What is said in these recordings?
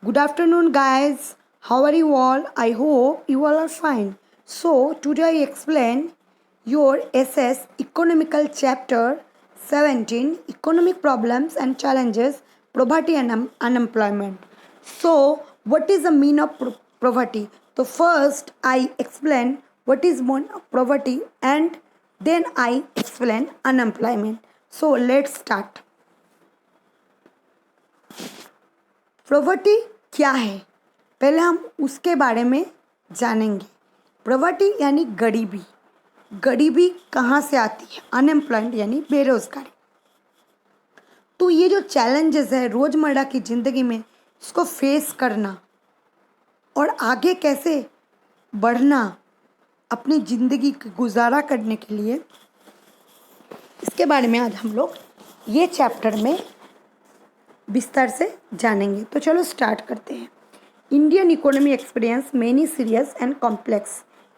Good afternoon, guys. How are you all? I hope you all are fine. So, today I explain your SS Economical Chapter 17 Economic Problems and Challenges, Poverty and Unemployment. So, what is the mean of poverty? So, first I explain what is poverty and then I explain unemployment. So, let's start. Poverty क्या है, पहले हम उसके बारे में जानेंगे। Poverty यानी गरीबी। गरीबी कहाँ से आती है? अनएम्प्लॉयमेंट यानी बेरोजगारी। तो ये जो चैलेंजेस है रोज़मर्रा की ज़िंदगी में, इसको फेस करना और आगे कैसे बढ़ना अपनी ज़िंदगी की गुजारा करने के लिए, इसके बारे में आज हम लोग ये चैप्टर में विस्तार से जानेंगे। तो चलो स्टार्ट करते हैं। Indian economy experience many serious and complex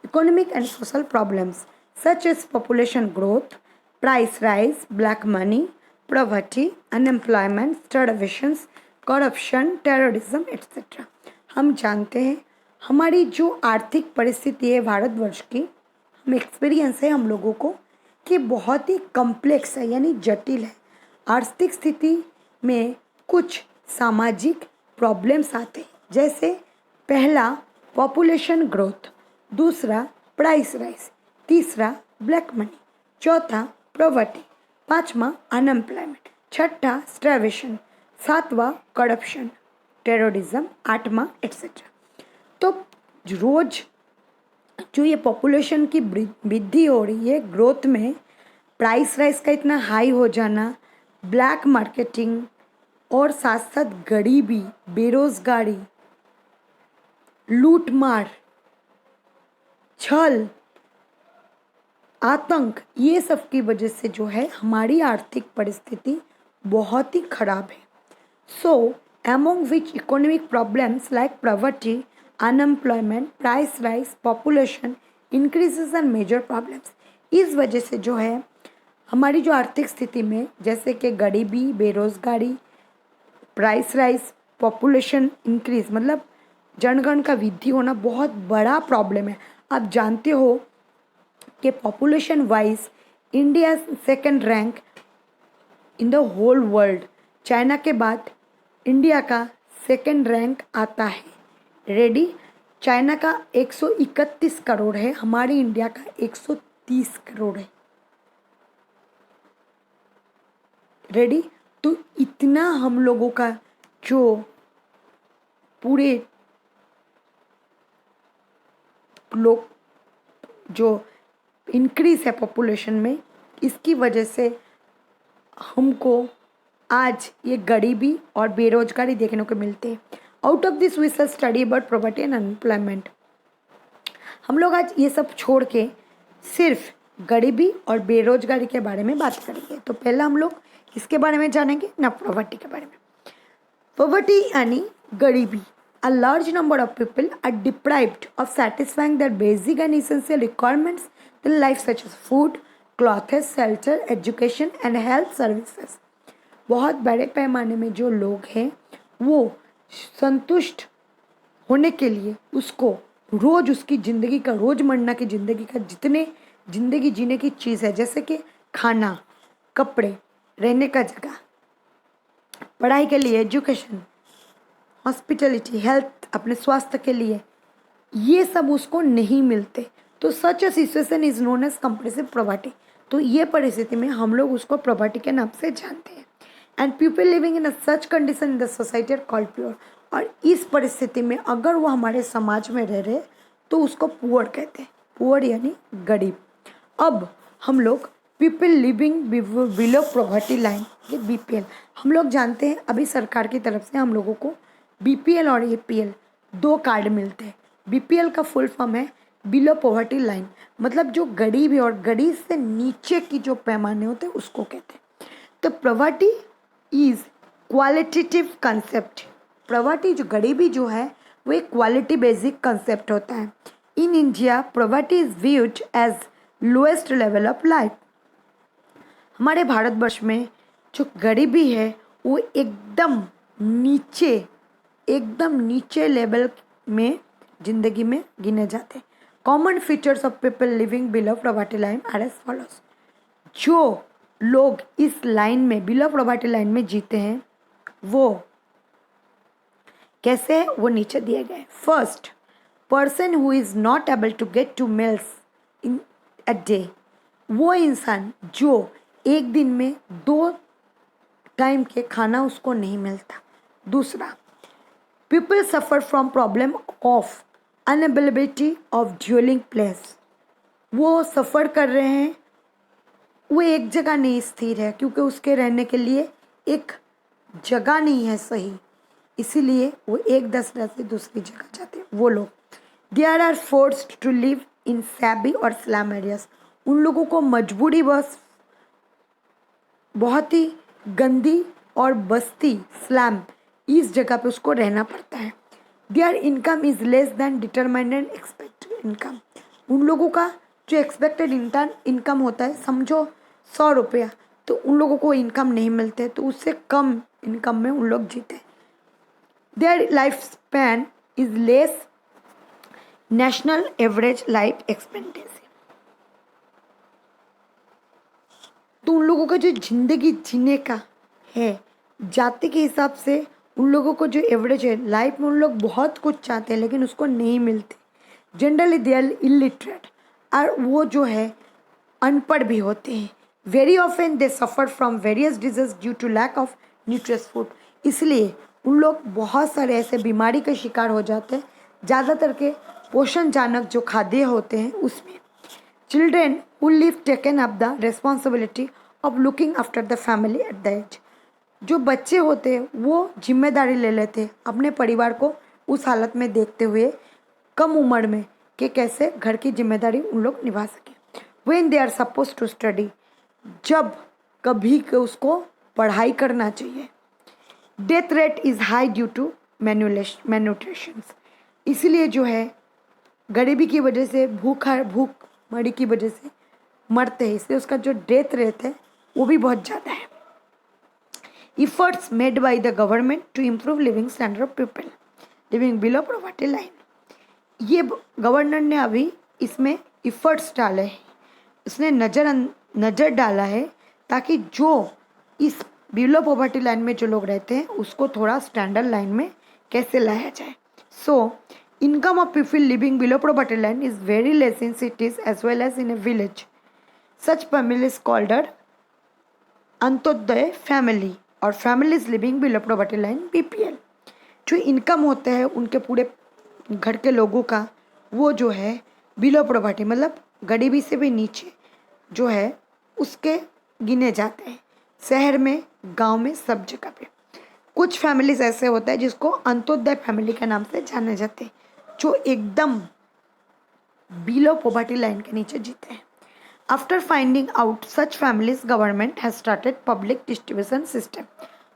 economic and social problems such as population growth, price rise, black money, poverty, unemployment, starvations, corruption, terrorism etcetera. हम जानते हैं हमारी जो आर्थिक परिस्थिति है भारतवर्ष की, हम एक्सपीरियंस है हम लोगों को कि बहुत ही कम्प्लेक्स है यानी जटिल है। आर्थिक स्थिति में कुछ सामाजिक प्रॉब्लम्स आते हैं, जैसे पहला पॉपुलेशन ग्रोथ, दूसरा प्राइस राइज, तीसरा ब्लैक मनी, चौथा पॉवर्टी, पांचवा अनएम्प्लॉयमेंट, छठा स्टारवेशन, सातवां करप्शन, टेररिज्म, आठवां एट्सेट्रा। तो रोज जो ये पॉपुलेशन की वृद्धि हो रही है, ग्रोथ में प्राइस राइज का इतना हाई हो जाना, ब्लैक मार्केटिंग और साथ साथ गरीबी, बेरोजगारी, लूटमार, छल, आतंक, ये सब की वजह से जो है हमारी आर्थिक परिस्थिति बहुत ही खराब है। So among which economic problems like poverty, unemployment, price rise, population increases and major problems. इस वजह से जो है हमारी जो आर्थिक स्थिति में, जैसे कि गरीबी, बेरोजगारी, प्राइस राइज, पॉपुलेशन इंक्रीज, मतलब जनगण का वृद्धि होना बहुत बड़ा प्रॉब्लम है। आप जानते हो कि population wise India second rank in the whole world. China के बाद इंडिया का सेकंड रैंक आता है। रेडी? चाइना का 131 करोड़ है, हमारे इंडिया का 130 करोड़ है। रेडी? तो इतना हम लोगों का जो पूरे लोग जो इंक्रीज है पॉपुलेशन में, इसकी वजह से हमको आज ये गरीबी और बेरोजगारी देखने को मिलते हैं। Out of this we shall study about poverty and unemployment. हम लोग आज ये सब छोड़ के सिर्फ गरीबी और बेरोजगारी के बारे में बात करेंगे। तो पहला हम लोग इसके बारे में जानेंगे ना, पॉवर्टी के बारे में। पॉवर्टी यानी गरीबी। A large number of people are deprived of satisfying their basic and essential requirements in life such as food, clothes, shelter, education and health services. बहुत बड़े पैमाने में जो लोग हैं वो संतुष्ट होने के लिए उसको रोज उसकी ज़िंदगी का, रोज़मर्रा की ज़िंदगी का जितने ज़िंदगी जीने की चीज़ है, जैसे कि खाना, कपड़े, रहने का जगह, पढ़ाई के लिए एजुकेशन, हॉस्पिटलिटी, हेल्थ, अपने स्वास्थ्य के लिए, ये सब उसको नहीं मिलते। तो such a situation is known as compressive poverty. तो ये परिस्थिति में हम लोग उसको पॉवर्टी के नाम से जानते हैं। And people living in such condition in the society are called poor. और इस परिस्थिति में अगर वो हमारे समाज में रह रहे तो उसको पुअर कहते हैं। पुअर यानी गरीब। अब हम लोग people living below poverty line, ये बीपीएल। हम लोग जानते हैं अभी सरकार की तरफ से हम लोगों को बीपीएल और एपीएल दो कार्ड मिलते हैं। बीपीएल का फुल फॉर्म है बिलो पॉवर्टी लाइन, मतलब जो गरीब है और गरीब से नीचे की जो पैमाने होते हैं उसको कहते हैं। तो poverty is qualitative concept. Poverty जो गरीबी जो है वो एक क्वालिटी बेसिक कंसेप्ट होता है। In India poverty is viewed as lowest level of life. हमारे भारतवर्ष में जो गरीबी है वो एकदम नीचे एकदम नीचे लेवल में जिंदगी में गिने जाते हैं। Common features of people living below property line are as follows. जो लोग इस लाइन में, बिलो प्रॉपर्टी लाइन में जीते हैं, वो कैसे है वो नीचे दिए गए। First, person who is not able to get 2 meals in a day. वो इंसान जो एक दिन में 2 टाइम के खाना उसको नहीं मिलता। दूसरा, people suffer from problem of unavailability of dwelling place. वो सफ़र कर रहे हैं, वो एक जगह नहीं स्थिर है क्योंकि उसके रहने के लिए एक जगह नहीं है सही, इसीलिए वो एक दशरा से दूसरी जगह जाते हैं। वो लोग there are forced to live in सैबी और स्लम एरियाज। उन लोगों को मजबूरी बस बहुत ही गंदी और बस्ती, स्लम, इस जगह पे उसको रहना पड़ता है। There income is less than determined and expected income. उन लोगों का जो एक्सपेक्टेड इनकम होता है, समझो 100 रुपया, तो उन लोगों को इनकम नहीं मिलते, तो उससे कम इनकम में उन लोग जीते। Their life span is less national average life expectancy. तो उन लोगों का जो जिंदगी जीने का है, जाति के हिसाब से उन लोगों को जो एवरेज है लाइफ में, उन लोग बहुत कुछ चाहते हैं लेकिन उसको नहीं मिलते। जनरली दे आर इलिटरेट, और वो जो है अनपढ़ भी होते हैं। Very often they suffer from various disease due to lack of nutritious food. इसलिए उन लोग बहुत सारे ऐसे बीमारी का शिकार हो जाते हैं, ज़्यादातर के पोषणजनक जो खाद्य होते हैं उसमें। Children who live taken up the responsibility of looking after the family at the age. जो बच्चे होते हैं वो जिम्मेदारी ले लेते हैं अपने परिवार को उस हालत में देखते हुए, कम उम्र में, कि कैसे घर की जिम्मेदारी उन लोग निभा सकें। When they are suppose to study, जब कभी के उसको पढ़ाई करना चाहिए। Death rate is high due to malnutrition. इसलिए जो है गरीबी की वजह से, भूख मरी की वजह से मरते हैं, इसलिए उसका जो डेथ रेट है वो भी बहुत ज़्यादा है। Efforts made by the government to improve living standard of people living below poverty line। ये गवर्नर ने अभी इसमें इफ़र्ट्स डाले हैं, इसने नज़र डाला है ताकि जो इस बिलो पॉवर्टी लाइन में जो लोग रहते हैं उसको थोड़ा स्टैंडर्ड लाइन में कैसे लाया जाए। So income of people living below poverty line is very less in cities as well as in a village. Such family is called Antyodaya family और families living below poverty line BPL। जो income होते हैं उनके पूरे घर के लोगों का, वो जो है बिलो पॉवर्टी मतलब गरीबी से भी नीचे जो है उसके गिने जाते हैं। शहर में, गांव में, सब जगह पे। कुछ फैमिलीज ऐसे होता है जिसको अंत्योदय फैमिली के नाम से जाने जाते हैं, जो एकदम बिलो पॉवर्टी लाइन के नीचे जीते हैं। After finding out such families, government has started public distribution system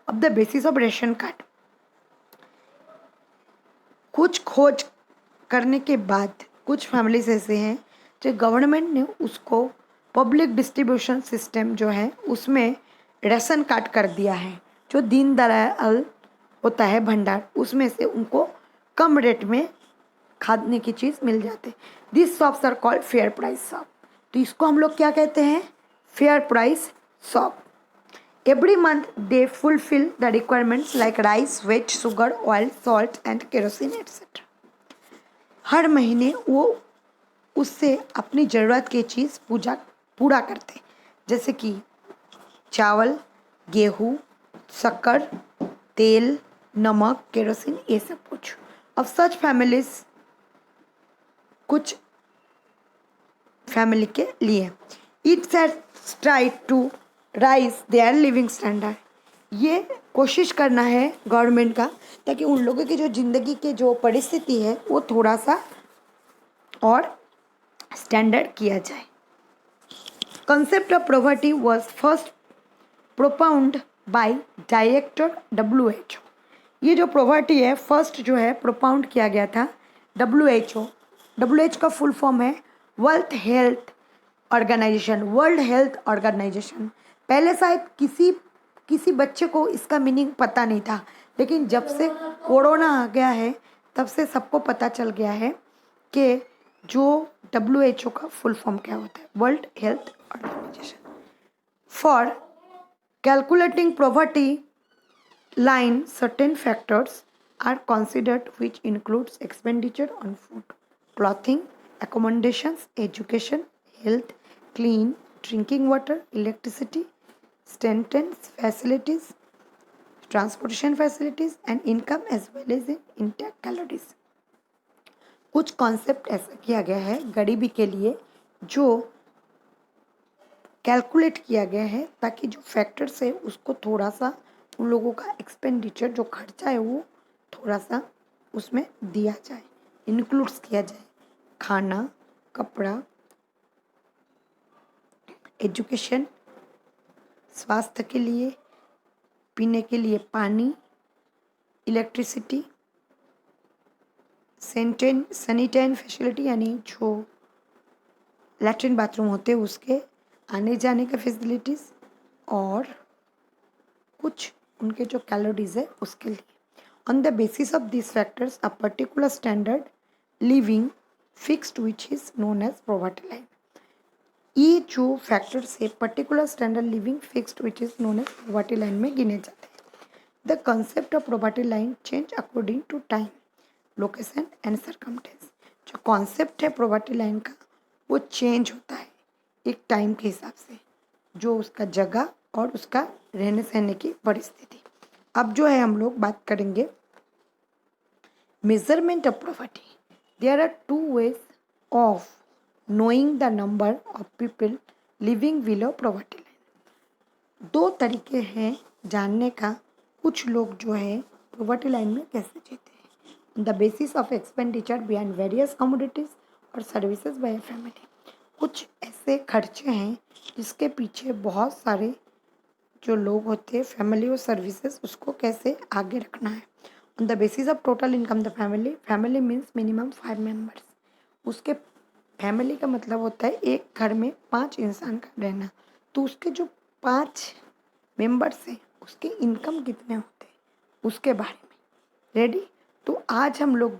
of the basis of ration card। कुछ खोज करने के बाद कुछ फैमिलीज ऐसे हैं जो गवर्नमेंट ने उसको पब्लिक डिस्ट्रीब्यूशन सिस्टम जो है उसमें राशन कार्ड कर दिया है। जो दीनदयाल होता है भंडार, उसमें से उनको कम रेट में खाने की चीज़ मिल जाते। This shops are called fair price shop. तो इसको हम लोग क्या कहते हैं? Fair price shop. Every month they fulfil the requirements like rice, wheat, sugar, oil, salt and kerosene etcetera. हर महीने वो उससे अपनी ज़रूरत की चीज़ पूरा करते, जैसे कि चावल, गेहूँ, शक्कर, तेल, नमक, केरोसिन, ये सब कुछ। अब सच फैमिलीज, कुछ फैमिली के लिए it's has tried to raise their living standard. ये कोशिश करना है गवर्नमेंट का ताकि उन लोगों की जो ज़िंदगी के जो परिस्थिति है वो थोड़ा सा और स्टैंडर्ड किया जाए। Concept of poverty was first प्रोपाउंड by director WHO। ये जो पॉवर्टी है फर्स्ट जो है प्रोपाउंड किया गया था WHO। WHO का फुल फॉर्म है world health organisation. World health organisation. पहले शायद किसी बच्चे को इसका मीनिंग पता नहीं था, लेकिन जब से कोरोना आ गया है तब से सबको पता चल गया है कि जो WHO का फुल फॉर्म क्या होता है, world health organisation. For calculating poverty line, certain factors are considered which includes expenditure on food, clothing, accommodations, education, health, clean drinking water, electricity, sentence facilities, transportation facilities and income as well as in intact calories. कुछ concept ऐसा किया गया है गरीबी के लिए जो calculate किया गया है ताकि जो फैक्टर्स है उसको थोड़ा सा उन लोगों का एक्सपेंडिचर जो खर्चा है वो थोड़ा सा उसमें दिया जाए, इंक्लूड्स किया जाए। खाना, कपड़ा, एजुकेशन, स्वास्थ्य के लिए, पीने के लिए पानी, इलेक्ट्रिसिटी, सैनिटरी फैसिलिटी यानी जो लैट्रिन बाथरूम होते हैं उसके आने जाने का फैसिलिटीज़ और कुछ उनके जो कैलोरीज है उसके लिए। On the basis of this factors a particular standard living fixed which is known as poverty line. ये जो फैक्टर्स है particular standard living fixed which is known as poverty line में गिने जाते हैं। The concept of poverty line change according to time, location and circumstance. जो concept है poverty line का वो चेंज होता है एक टाइम के हिसाब से, जो उसका जगह और उसका रहने सहने की परिस्थिति। अब जो है हम लोग बात करेंगे measurement of poverty. There are two ways of knowing the number of people living below poverty line. दो तरीके हैं जानने का कुछ लोग जो है पॉवर्टी लाइन में कैसे जीते हैं। The basis of expenditure behind various commodities और सर्विसेज बाय फैमिली। कुछ ऐसे खर्चे हैं जिसके पीछे बहुत सारे जो लोग होते हैं फैमिली और सर्विसेज उसको कैसे आगे रखना है। On the basis of total income the family means minimum 5 members. उसके फैमिली का मतलब होता है एक घर में 5 इंसान का रहना, तो उसके जो 5 मेंबर्स हैं उसके इनकम कितने होते हैं उसके बारे में। रेडी? तो आज हम लोग